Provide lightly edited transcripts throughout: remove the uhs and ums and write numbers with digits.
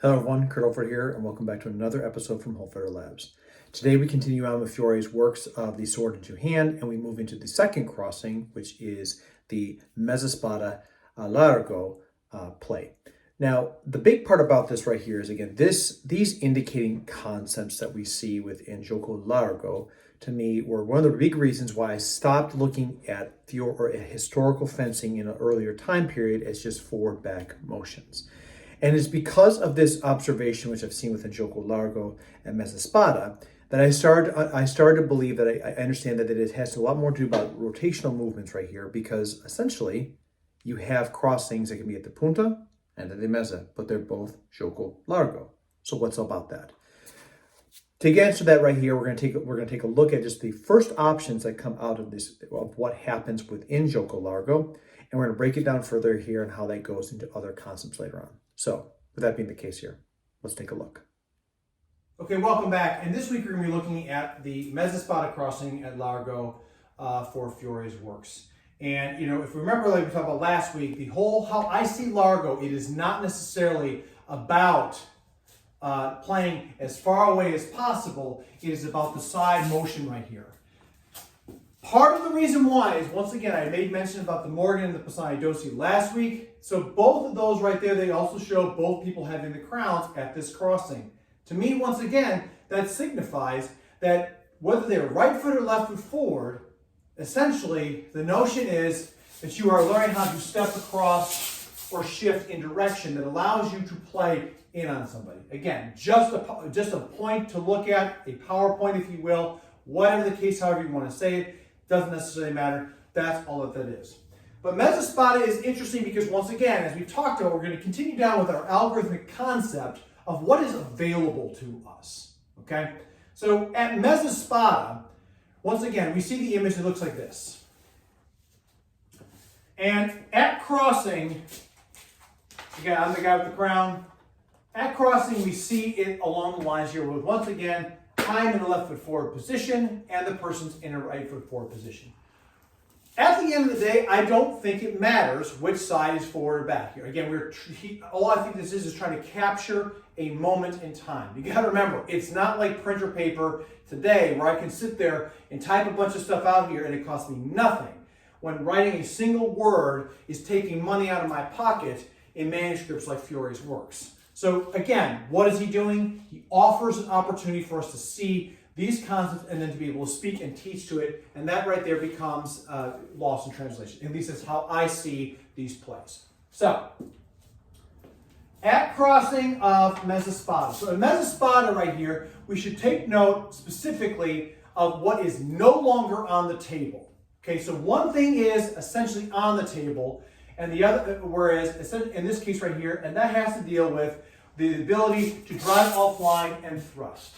Hello everyone, Kurt Olford here, and welcome back to another episode from Fiore Labs. Today we continue on with Fiore's works of the sword in two hand, and we move into the second crossing, which is the mezza spada largo play. Now, the big part about this right here is, again, these indicating concepts that we see within Gioco Largo, to me, were one of the big reasons why I stopped looking at Fiore or at historical fencing in an earlier time period as just forward-back motions. And it's because of this observation, which I've seen within Gioco Largo and mezza spada, that I started to believe that I understand that it has a lot more to do about rotational movements right here, because essentially you have crossings that can be at the punta and at the mezza, but they're both Gioco Largo. So what's about that? To answer that right here, we're going to take a look at just the first options that come out of this, of what happens within Gioco Largo, and we're going to break it down further here and how that goes into other concepts later on. So, with that being the case here, let's take a look. Okay, welcome back. And this week we're going to be looking at the mezza spada crossing at Largo for Fiore's works. And, if you remember, like we talked about last week, the whole, how I see Largo, it is not necessarily about playing as far away as possible. It is about the side motion right here. Part of the reason why is, once again, I made mention about the Morgan and the Pisani Dossi last week. So both of those right there, they also show both people having the crowns at this crossing. To me, once again, that signifies that whether they're right foot or left foot forward, essentially the notion is that you are learning how to step across or shift in direction that allows you to play in on somebody. Again, just a point to look at, a PowerPoint, if you will, whatever the case, however you want to say it, doesn't necessarily matter. That's all that is. But mezza spada is interesting because, once again, as we've talked about, we're going to continue down with our algorithmic concept of what is available to us. Okay? So at mezza spada, once again, we see the image that looks like this. And at crossing, again, I'm the guy with the crown. At crossing, we see it along the lines here with, once again, I'm in the left foot forward position and the person's in a right foot forward position. At the end of the day, I don't think it matters which side is forward or back here. Again, all I think this is trying to capture a moment in time. You got to remember, it's not like printer paper today where I can sit there and type a bunch of stuff out here and it costs me nothing, when writing a single word is taking money out of my pocket in manuscripts like Fiore's works. So again, what is he doing? He offers an opportunity for us to see these concepts and then to be able to speak and teach to it, and that right there becomes lost in translation. At least that's how I see these plays. So, at crossing of mezza spada. So in mezza spada right here, we should take note specifically of what is no longer on the table. Okay, so one thing is essentially on the table, and the other, whereas in this case right here, and that has to deal with the ability to drive offline and thrust.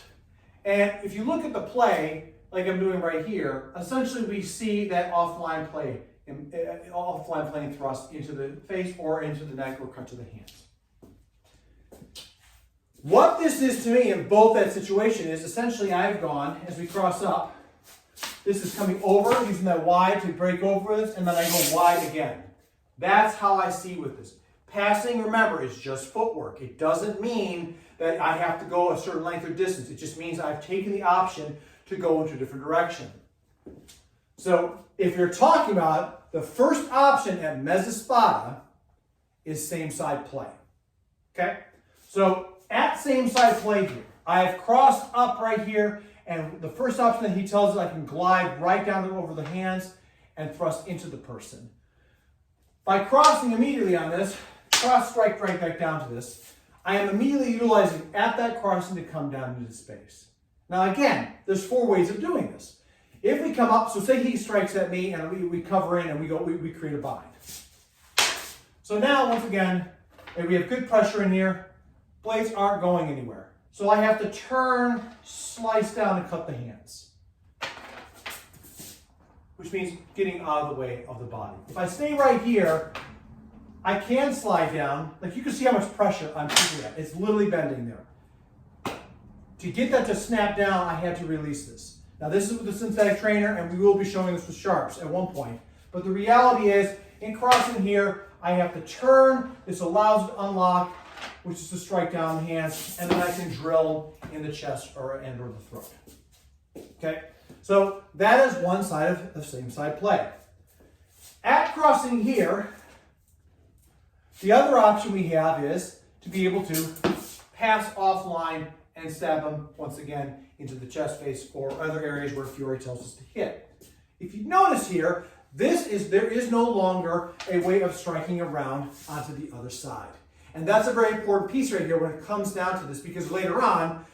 And if you look at the play, like I'm doing right here, essentially we see that offline play and thrust into the face or into the neck or cut to the hands. What this is to me in both that situation is essentially I've gone, as we cross up, this is coming over, using that wide to break over this, and then I go wide again. That's how I see with this. Passing, remember, is just footwork. It doesn't mean that I have to go a certain length or distance. It just means I've taken the option to go into a different direction. So if you're talking about the first option at mezza spada is same side play. Okay? So at same side play here, I have crossed up right here, and the first option that he tells us, I can glide right down over the hands and thrust into the person. By crossing immediately on this, cross strike right back down to this, I am immediately utilizing at that crossing to come down into space. Now again, there's four ways of doing this. If we come up, so say he strikes at me and we cover in and we create a bind. So now once again, we have good pressure in here, blades aren't going anywhere. So I have to turn, slice down and cut the hands, which means getting out of the way of the body. If I stay right here, I can slide down. Like you can see how much pressure I'm putting at. It's literally bending there. To get that to snap down, I had to release this. Now this is with the synthetic trainer, and we will be showing this with sharps at one point. But the reality is, in crossing here, I have to turn. This allows it to unlock, which is to strike down the hands, and then I can drill in the chest or the throat. Okay, so that is one side of same side play. At crossing here, the other option we have is to be able to pass offline and stab them once again into the chest face or other areas where Fiore tells us to hit. If you notice here, there is no longer a way of striking around onto the other side. And that's a very important piece right here when it comes down to this, because later on,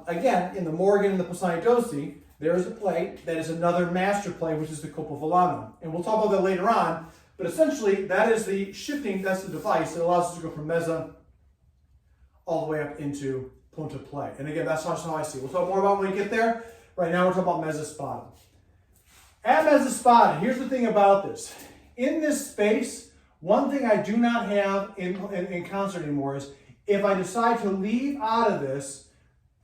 again, in the Morgan and the Pisani Dosi, there is a play that is another master play, which is the Coppa Volano. And we'll talk about that later on, but essentially that is the shifting, that's the device that allows us to go from mezza all the way up into punta play. And again, that's how I see it. We'll talk more about when we get there. Right now we're talking about mezza spada. At mezza spada, here's the thing about this. In this space, one thing I do not have in concert anymore is if I decide to leave out of this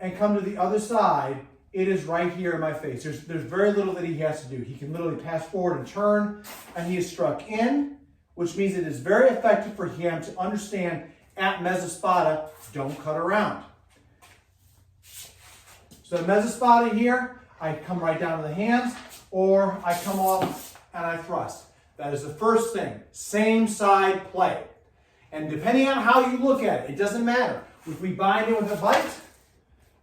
and come to the other side, it is right here in my face. There's very little that he has to do. He can literally pass forward and turn, and he is struck in, which means it is very effective for him to understand at mezza spada, don't cut around. So mezza spada here, I come right down to the hands, or I come off and I thrust. That is the first thing. Same side play. And depending on how you look at it, it doesn't matter. If we bind it with a bite,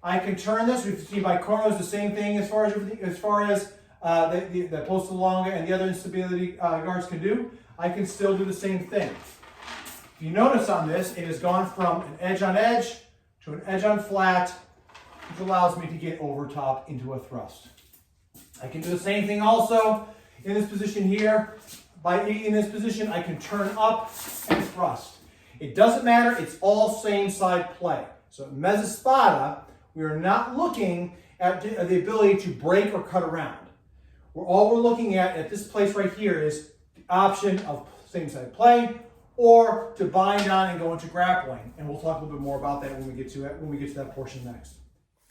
I can turn this. We've seen by corners the same thing as far as the posta longa and the other instability guards can do. I can still do the same thing. If you notice on this, it has gone from an edge on edge to an edge on flat, which allows me to get over top into a thrust. I can do the same thing also in this position here. In this position, I can turn up and thrust. It doesn't matter. It's all same side play. So at mezza spada, we are not looking at the ability to break or cut around. All we're looking at this place right here is the option of same side play or to bind on and go into grappling. And we'll talk a little bit more about that when we get to that portion next.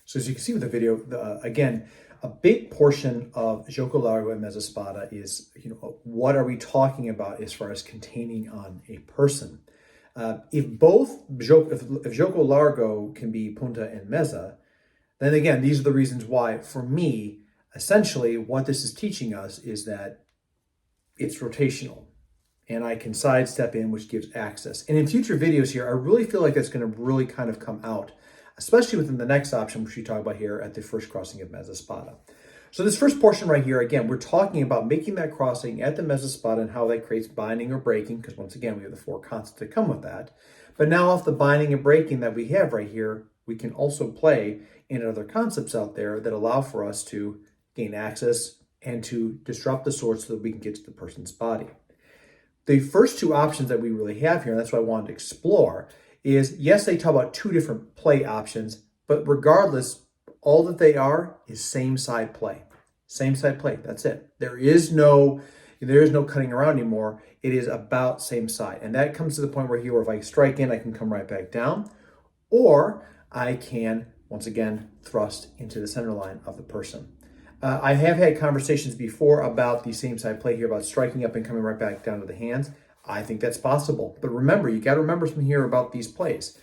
So as you can see with the video, again, a big portion of Gioco Largo and mezza spada is, what are we talking about as far as containing on a person? If Gioco Largo can be punta and mezza, then again, these are the reasons why, for me, essentially what this is teaching us is that it's rotational and I can sidestep in, which gives access. And in future videos here, I really feel like that's going to really kind of come out, especially within the next option, which we talk about here at the first crossing of mezza spada. So this first portion right here, again, we're talking about making that crossing at the mezza spada and how that creates binding or breaking, because once again, we have the four concepts that come with that. But now off the binding and breaking that we have right here, we can also play in other concepts out there that allow for us to gain access and to disrupt the sword so that we can get to the person's body. The first two options that we really have here, and that's what I wanted to explore, is yes, they talk about two different play options, but regardless, all that they are is same side play. Same side play, that's it. There is no cutting around anymore. It is about same side. And that comes to the point where here, if I strike in, I can come right back down, or I can, once again, thrust into the center line of the person. I have had conversations before about the same side play here, about striking up and coming right back down to the hands. I think that's possible. But remember, you got to remember something here about these plays.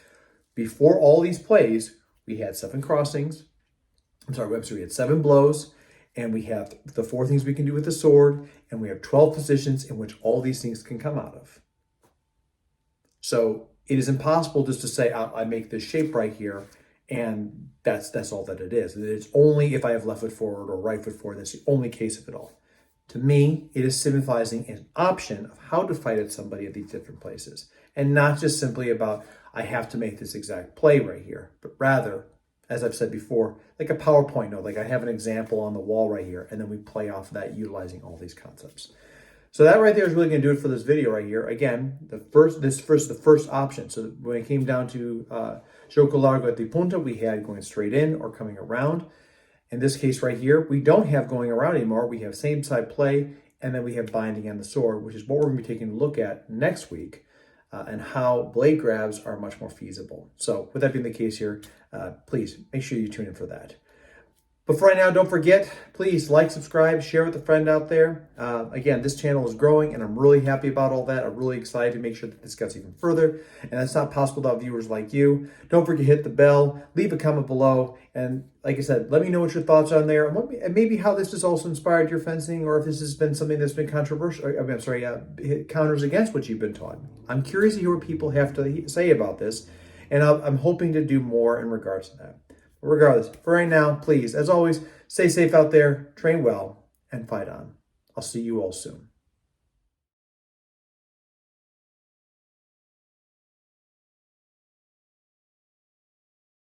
Before all these plays, we had 7 crossings. We had 7 blows, and we have the 4 things we can do with the sword, and we have 12 positions in which all these things can come out of. So it is impossible just to say, I make this shape right here, and that's all that it is. It's only if I have left foot forward or right foot forward, that's the only case of it all. To me, it is signifying an option of how to fight at somebody at these different places, and not just simply about, I have to make this exact play right here, but rather, as I've said before, like a PowerPoint note, like I have an example on the wall right here, and then we play off of that utilizing all these concepts. So that right there is really going to do it for this video right here. Again, the first option. So when it came down to Gioco Largo at the punta, we had going straight in or coming around. In this case right here, we don't have going around anymore. We have same side play, and then we have binding on the sword, which is what we're going to be taking a look at next week, and how blade grabs are much more feasible. So with that being the case here, please make sure you tune in for that. But for right now, don't forget, please like, subscribe, share with a friend out there. Again, this channel is growing and I'm really happy about all that. I'm really excited to make sure that this gets even further. And that's not possible without viewers like you. Don't forget to hit the bell, leave a comment below. And like I said, let me know what your thoughts are on there and maybe how this has also inspired your fencing, or if this has been something that's been controversial. I'm sorry, counters against what you've been taught. I'm curious to hear what people have to say about this. And I'm hoping to do more in regards to that. Regardless, for right now, please, as always, stay safe out there, train well, and fight on. I'll see you all soon.